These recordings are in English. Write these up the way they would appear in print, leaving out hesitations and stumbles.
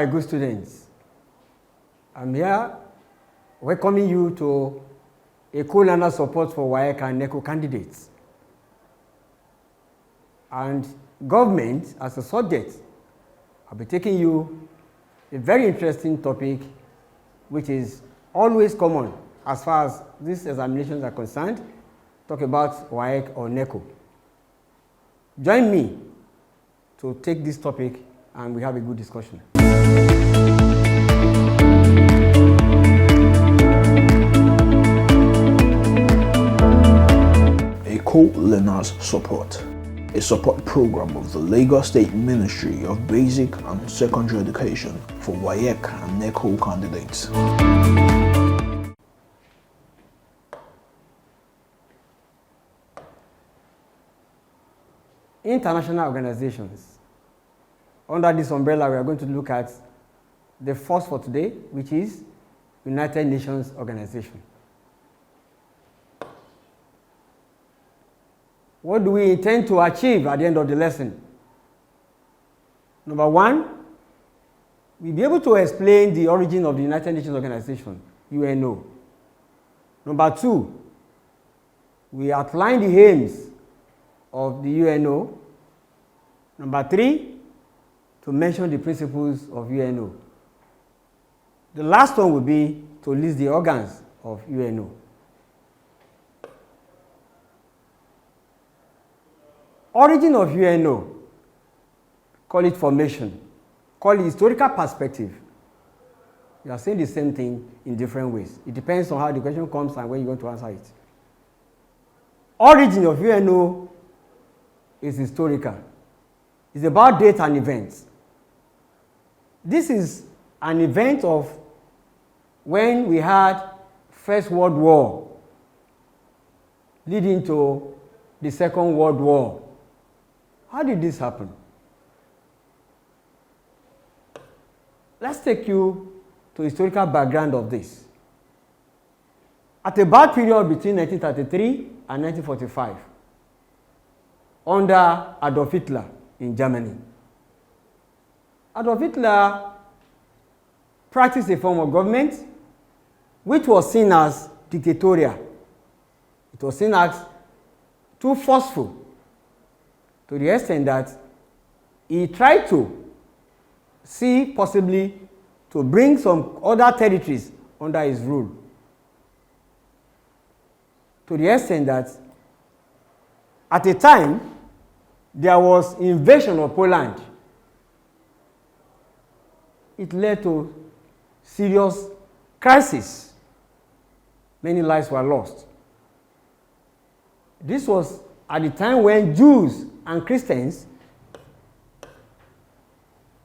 my good students. I'm here welcoming you to Eko Learners Support for WAEC and NECO candidates. And government as a subject, I'll be taking you a very interesting topic which is always common as far as these examinations are concerned. Talk about WAEC or NECO. Join me to take this topic and we have a good discussion. Eko Learners Support, a support program of the Lagos State Ministry of Basic and Secondary Education for WAEC and NECO candidates. International organizations. Under this umbrella, we are going to look at the first for today, which is United Nations Organization. What do we intend to achieve at the end of the lesson? Number one, we'll be able to explain the origin of the United Nations Organization, UNO. Number two, we outline the aims of the UNO. Number three, to mention the principles of UNO. The last one will be to list the organs of UNO. Origin of UNO, call it formation, call it historical perspective. You are saying the same thing in different ways. It depends on how the question comes and when you want to answer it. Origin of UNO is historical. It's about dates and events. This is an event of when we had First World War leading to the Second World War. How did this happen? Let's take you to the historical background of this. At a bad period between 1933 and 1945, under Adolf Hitler in Germany, Adolf Hitler practiced a form of government which was seen as dictatorial. It was seen as too forceful, to the extent that he tried to see possibly to bring some other territories under his rule. To the extent that at a time there was invasion of Poland. It led to serious crisis. Many lives were lost. This was at the time when Jews and Christians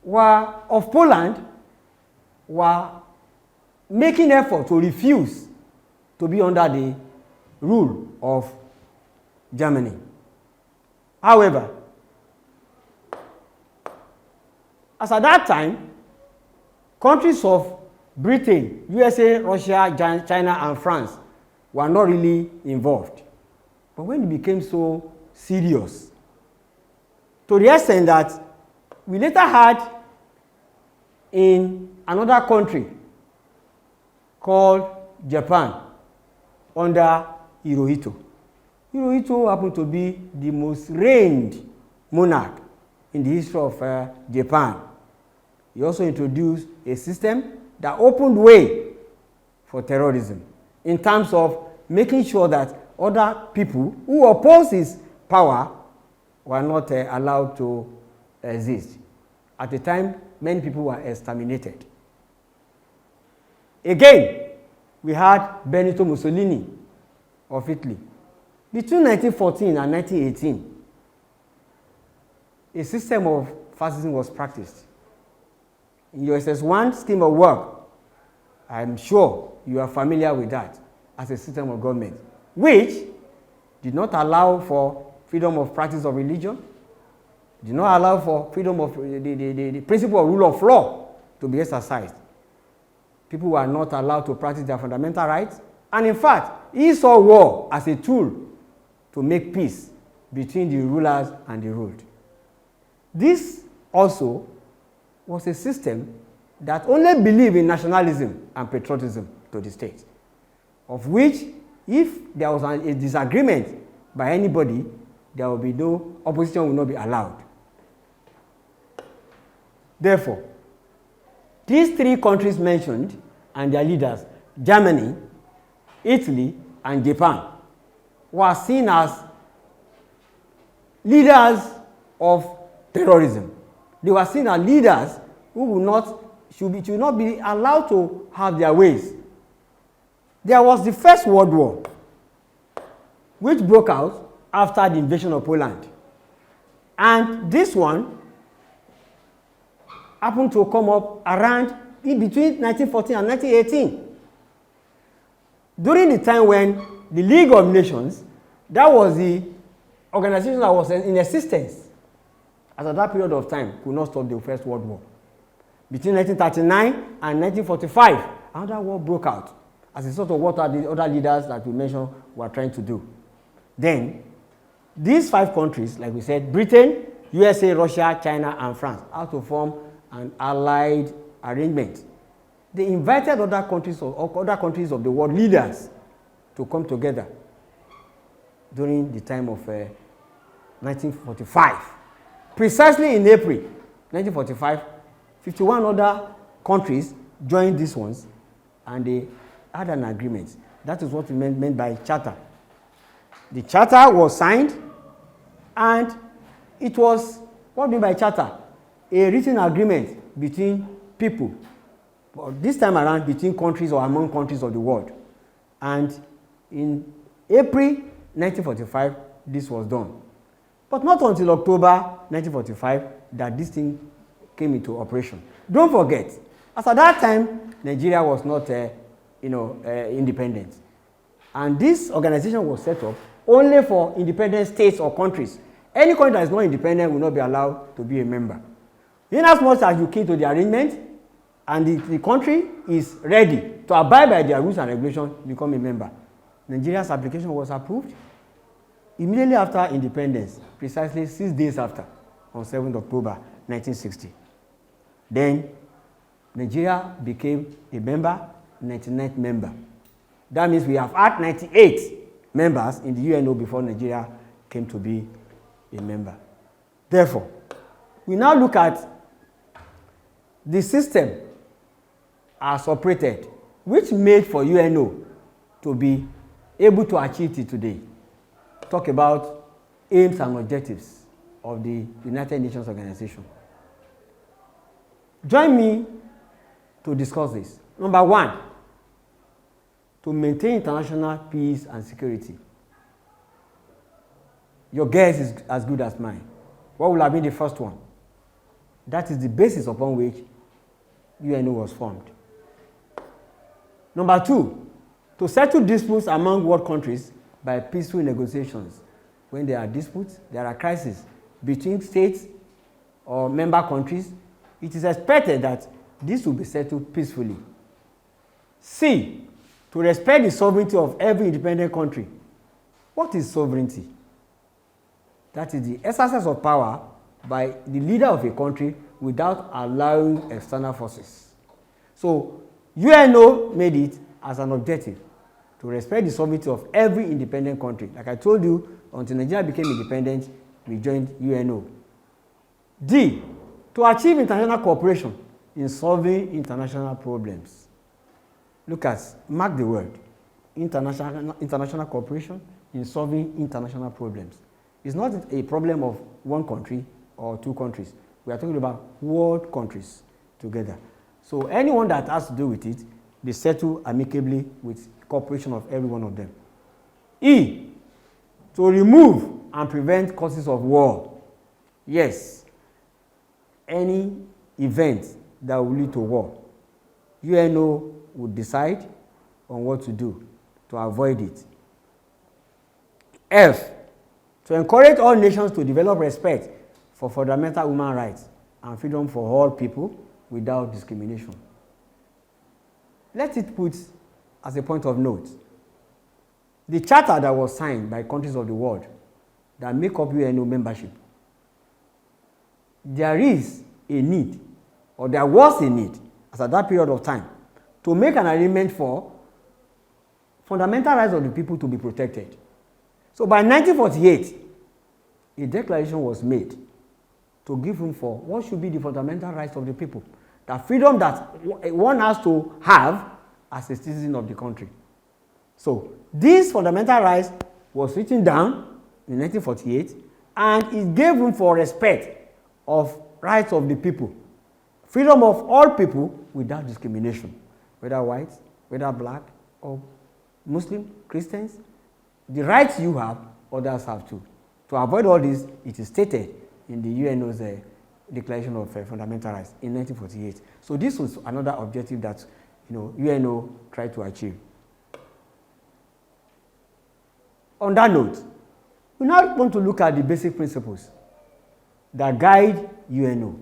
of Poland were making effort to refuse to be under the rule of Germany. However, as at that time, countries of Britain, USA, Russia, China, and France were not really involved. But when it became so serious, to the extent that we later had in another country called Japan under Hirohito. Hirohito happened to be the most reigned monarch in the history of Japan. He also introduced a system that opened way for terrorism in terms of making sure that other people who oppose his power were not allowed to exist. At the time, many people were exterminated. Again, we had Benito Mussolini of Italy. Between 1914 and 1918, a system of fascism was practiced. In your SS1 scheme of work, I'm sure you are familiar with that as a system of government, which did not allow for freedom of practice of religion, did not allow for freedom of the principle of rule of law to be exercised. People were not allowed to practice their fundamental rights. And in fact, he saw war as a tool to make peace between the rulers and the ruled. This also was a system that only believe in nationalism and patriotism to the state, of which, if there was a disagreement by anybody, there will be no opposition, will not be allowed. Therefore, these three countries mentioned and their leaders, Germany, Italy, and Japan, were seen as leaders of terrorism. They were seen as leaders who should not be allowed to have their ways. There was the First World War, which broke out after the invasion of Poland. And this one happened to come up around in between 1914 and 1918. During the time when the League of Nations, that was the organization that was in existence as at that period of time, could not stop the First World War. Between 1939 and 1945, another war broke out as a sort of what are the other leaders that we mentioned were trying to do. Then, these five countries, like we said, Britain, USA, Russia, China, and France, had to form an allied arrangement. They invited other countries of the world leaders to come together during the time of 1945. Precisely in April 1945, 51 other countries joined these ones, and they had an agreement. That is what we meant by charter. The charter was signed, and it was, what we mean by charter? A written agreement between people, but this time around between countries or among countries of the world. And in April 1945, this was done. But not until October 1945 that this thing came into operation. Don't forget, as at that time, Nigeria was not independent. And this organization was set up only for independent states or countries. Any country that is not independent will not be allowed to be a member. In as much as you came to the arrangement and the country is ready to abide by their rules and regulations, become a member. Nigeria's application was approved immediately after independence, precisely 6 days after, on 7th October 1960. Then Nigeria became a member, 99th member. That means we have had 98 members in the UNO before Nigeria came to be a member. Therefore, we now look at the system as operated, which made for UNO to be able to achieve it today. Talk about aims and objectives of the United Nations Organization. Join me to discuss this. Number one, to maintain international peace and security. Your guess is as good as mine. What will have been the first one? That is the basis upon which UNO was formed. Number two, to settle disputes among world countries by peaceful negotiations. When there are disputes, there are crises between states or member countries, it is expected that this will be settled peacefully. C, to respect the sovereignty of every independent country. What is sovereignty? That is the exercise of power by the leader of a country without allowing external forces. So, UNO made it as an objective to respect the sovereignty of every independent country. Like I told you, until Nigeria became independent, we joined UNO. D, to achieve international cooperation in solving international problems. Look at, mark the word, international cooperation in solving international problems. It's not a problem of one country or two countries. We are talking about world countries together. So anyone that has to do with it, they settle amicably with cooperation of every one of them. E, to remove and prevent causes of war. Yes, any event that will lead to war, UNO would decide on what to do to avoid it. F, to encourage all nations to develop respect for fundamental human rights and freedom for all people without discrimination. Let it put as a point of note, the charter that was signed by countries of the world that make up UNO membership, there is a need, or there was a need, as at that period of time, to make an arrangement for fundamental rights of the people to be protected. So by 1948, a declaration was made to give room for what should be the fundamental rights of the people, the freedom that one has to have as a citizen of the country. So this fundamental rights was written down in 1948, and it gave room for respect of rights of the people, freedom of all people without discrimination, whether white, whether black, or Muslim, Christians. The rights you have, others have too. To avoid all this, it is stated in the UNO's Declaration of Fundamental Rights in 1948. So this was another objective that UNO tried to achieve. On that note, we now want to look at the basic principles that guide UNO.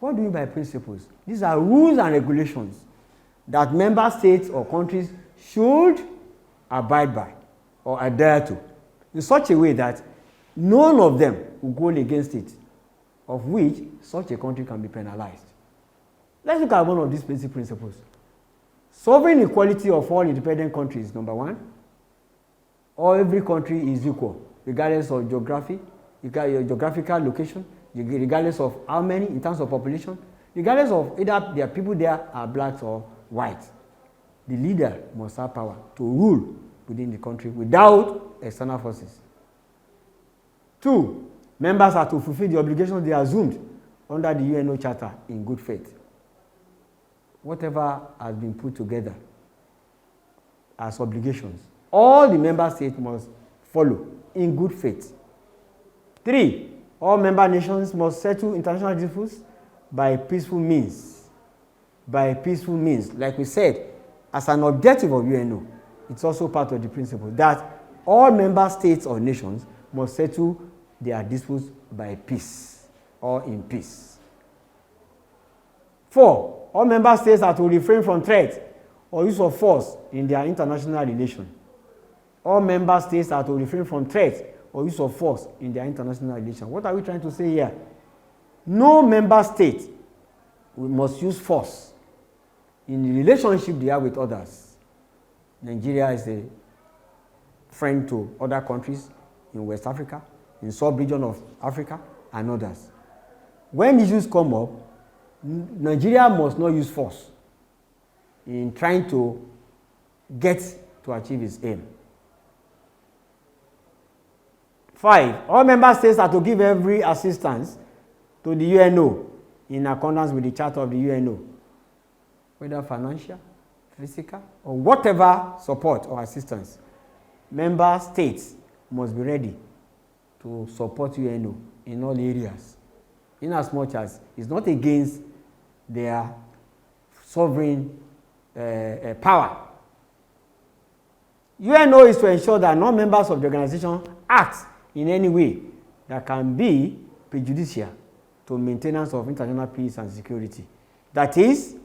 What do you mean by principles? These are rules and regulations that member states or countries should abide by or adhere to in such a way that none of them will go against it, of which such a country can be penalized. Let's look at one of these basic principles. Sovereign equality of all independent countries, number one. Every country is equal, regardless of geography, geographical location, regardless of how many in terms of population, regardless of either their people there are blacks or white. The leader must have power to rule within the country without external forces. 2, members are to fulfill the obligations they assumed under the UNO Charter in good faith. Whatever has been put together as obligations, all the member states must follow in good faith. 3, all member nations must settle international disputes by peaceful means. By peaceful means, like we said, as an objective of UNO, it's also part of the principle that all member states or nations must settle their disputes by peace or in peace. 4, all member states are to refrain from threat or use of force in their international relations. All member states are to refrain from threat or use of force in their international relations. What are we trying to say here? No member state must use force in the relationship they have with others. Nigeria is a friend to other countries in West Africa, in sub-region of Africa, and others. When issues come up, Nigeria must not use force in trying to get to achieve its aim. 5, all member states are to give every assistance to the UNO in accordance with the Charter of the UNO, whether financial, physical, or whatever support or assistance. Member states must be ready to support UNO in all areas, in as much as it's not against their sovereign power. UNO is to ensure that no members of the organization act in any way that can be prejudicial to maintenance of international peace and security. That is,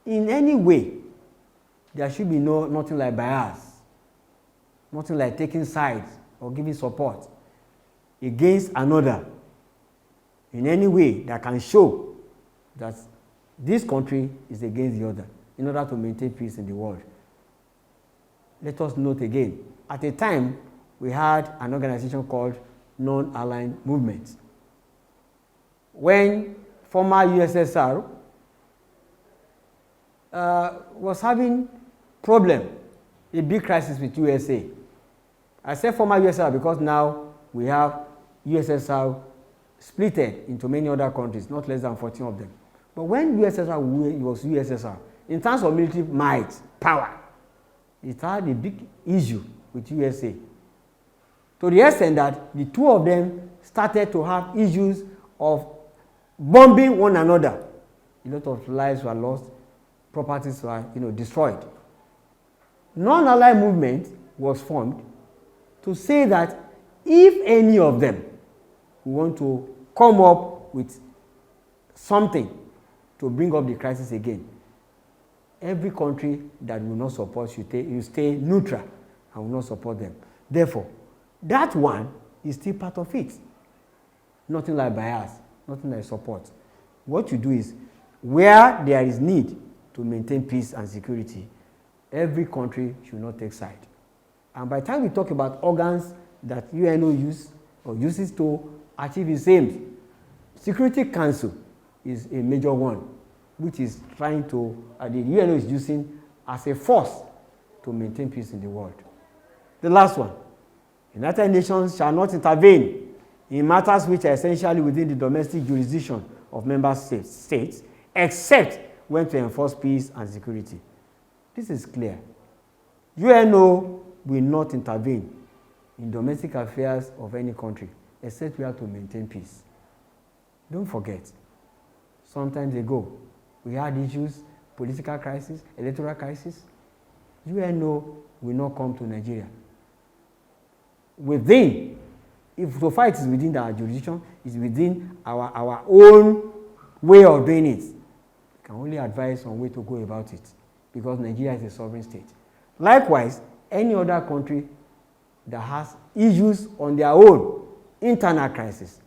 in any way, there should be nothing like bias, nothing like taking sides or giving support against another in any way that can show that this country is against the other in order to maintain peace in the world. Let us note again, at a time we had an organization called Non-Aligned Movement. When former USSR was having problem, a big crisis with USA. I say former USSR because now we have USSR splitted into many other countries, not less than 14 of them. But when USSR was USSR, in terms of military might, power, it had a big issue with USA. To the extent that the two of them started to have issues of bombing one another. A lot of lives were lost, properties were destroyed. Non-aligned movement was formed to say that if any of them want to come up with something to bring up the crisis again, every country that will not support you stay neutral and will not support them. Therefore, that one is still part of it. Nothing like bias, nothing like support. What you do is, where there is need to maintain peace and security, every country should not take side. And by the time we talk about organs that UNO uses to achieve its aims, Security Council is a major one, which is trying to, the UNO is using as a force to maintain peace in the world. The last one, United Nations shall not intervene in matters which are essentially within the domestic jurisdiction of member states, except when to enforce peace and security. This is clear. UNO will not intervene in domestic affairs of any country, except we have to maintain peace. Don't forget, some time ago, we had issues, political crisis, electoral crisis. UNO will not come to Nigeria. If the fight is within our jurisdiction, is within our own way of doing it, we can only advise on way to go about it, because Nigeria is a sovereign state. Likewise, any other country that has issues on their own, internal crisis,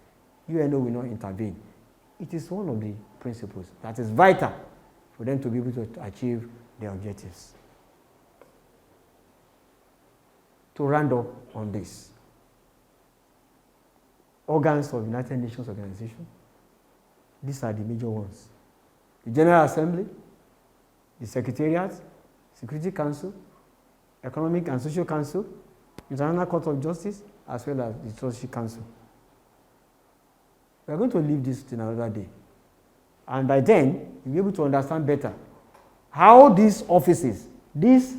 UNO will not intervene. It is one of the principles that is vital for them to be able to achieve their objectives. To round up on this, organs of United Nations Organization, these are the major ones: the General Assembly, the Secretariat, Security Council, Economic and Social Council, International Court of Justice, as well as the Trustee Council. We are going to leave this till another day. And by then, you'll be able to understand better how these offices, this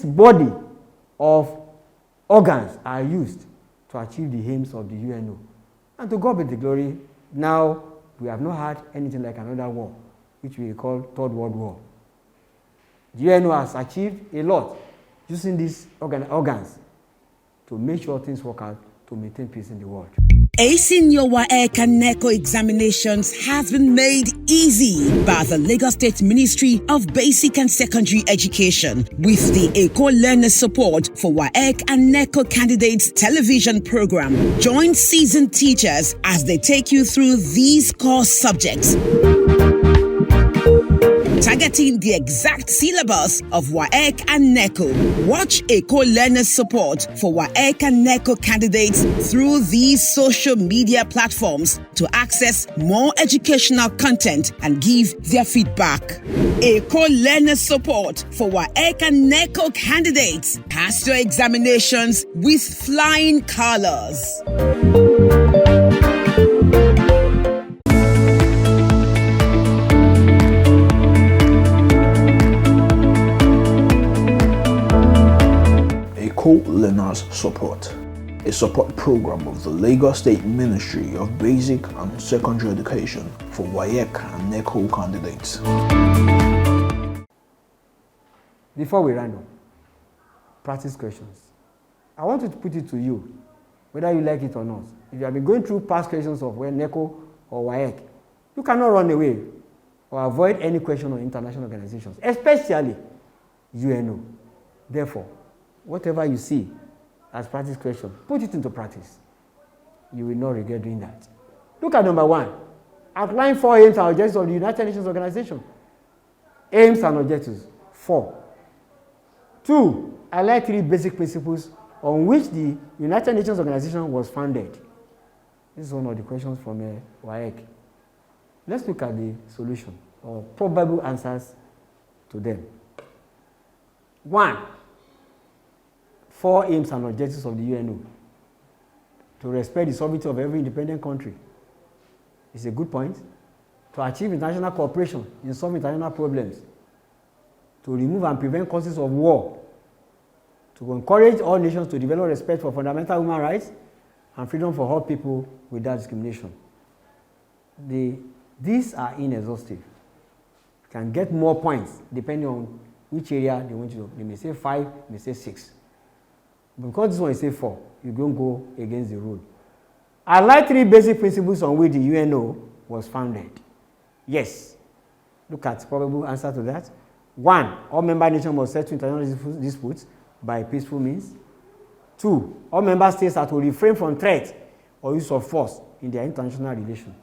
body of organs are used to achieve the aims of the UNO. And to God be the glory, now we have not had anything like another war, which we call Third World War. The UNO has achieved a lot using these organs to make sure things work out to maintain peace in the world. Acing your WAEC and NECO examinations has been made easy by the Lagos State Ministry of Basic and Secondary Education with the Eko Learners Support for WAEC and NECO Candidates television program. Join seasoned teachers as they take you through these core subjects, targeting the exact syllabus of WAEC and NECO. Watch Eko Learners Support for WAEC and NECO candidates through these social media platforms to access more educational content and give their feedback. Eko Learners Support for WAEC and NECO candidates. Pass your examinations with flying colors. Eko Learners Support, a support program of the Lagos State Ministry of Basic and Secondary Education for WAEC and NECO candidates. Before we round up, practice questions. I want to put it to you, whether you like it or not. If you have been going through past questions of NECO or WAEC, you cannot run away or avoid any question on international organizations, especially UNO. Therefore, whatever you see as practice question, put it into practice. You will not regret doing that. Look at number 1. Outline 4 aims and objectives of the United Nations Organization. Aims and objectives. 4. 2. Highlight 3 basic principles on which the United Nations Organization was founded. This is one of the questions from WAEC. Let's look at the solution or probable answers to them. 1. 4 aims and objectives of the UNO. To respect the sovereignty of every independent country. It's a good point. To achieve international cooperation in solving international problems. To remove and prevent causes of war. To encourage all nations to develop respect for fundamental human rights and freedom for all people without discrimination. These are inexhaustive. You can get more points depending on which area they want you to. They may say 5, they may say 6. Because this one is say 4, you don't go against the rule. I like 3 basic principles on which the UNO was founded. Yes. Look at probable answer to that. 1. All member nations must settle international disputes by peaceful means. 2. All member states are to refrain from threat or use of force in their international relations.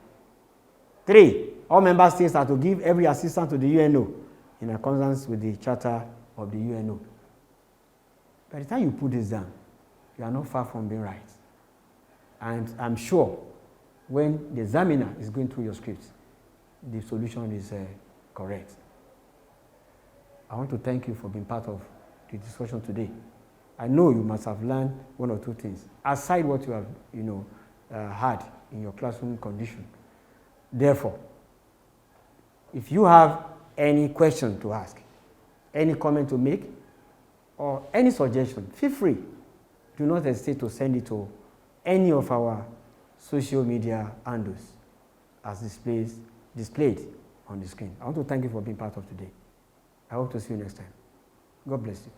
3. all member states are to give every assistance to the UNO in accordance with the Charter of the UNO. By the time you put this down, you are not far from being right. And I'm sure when the examiner is going through your script, the solution is correct. I want to thank you for being part of the discussion today. I know you must have learned one or two things, aside what you have had in your classroom condition. Therefore, if you have any question to ask, any comment to make, or any suggestion, feel free. Do not hesitate to send it to any of our social media handles as displayed on the screen. I want to thank you for being part of today. I hope to see you next time. God bless you.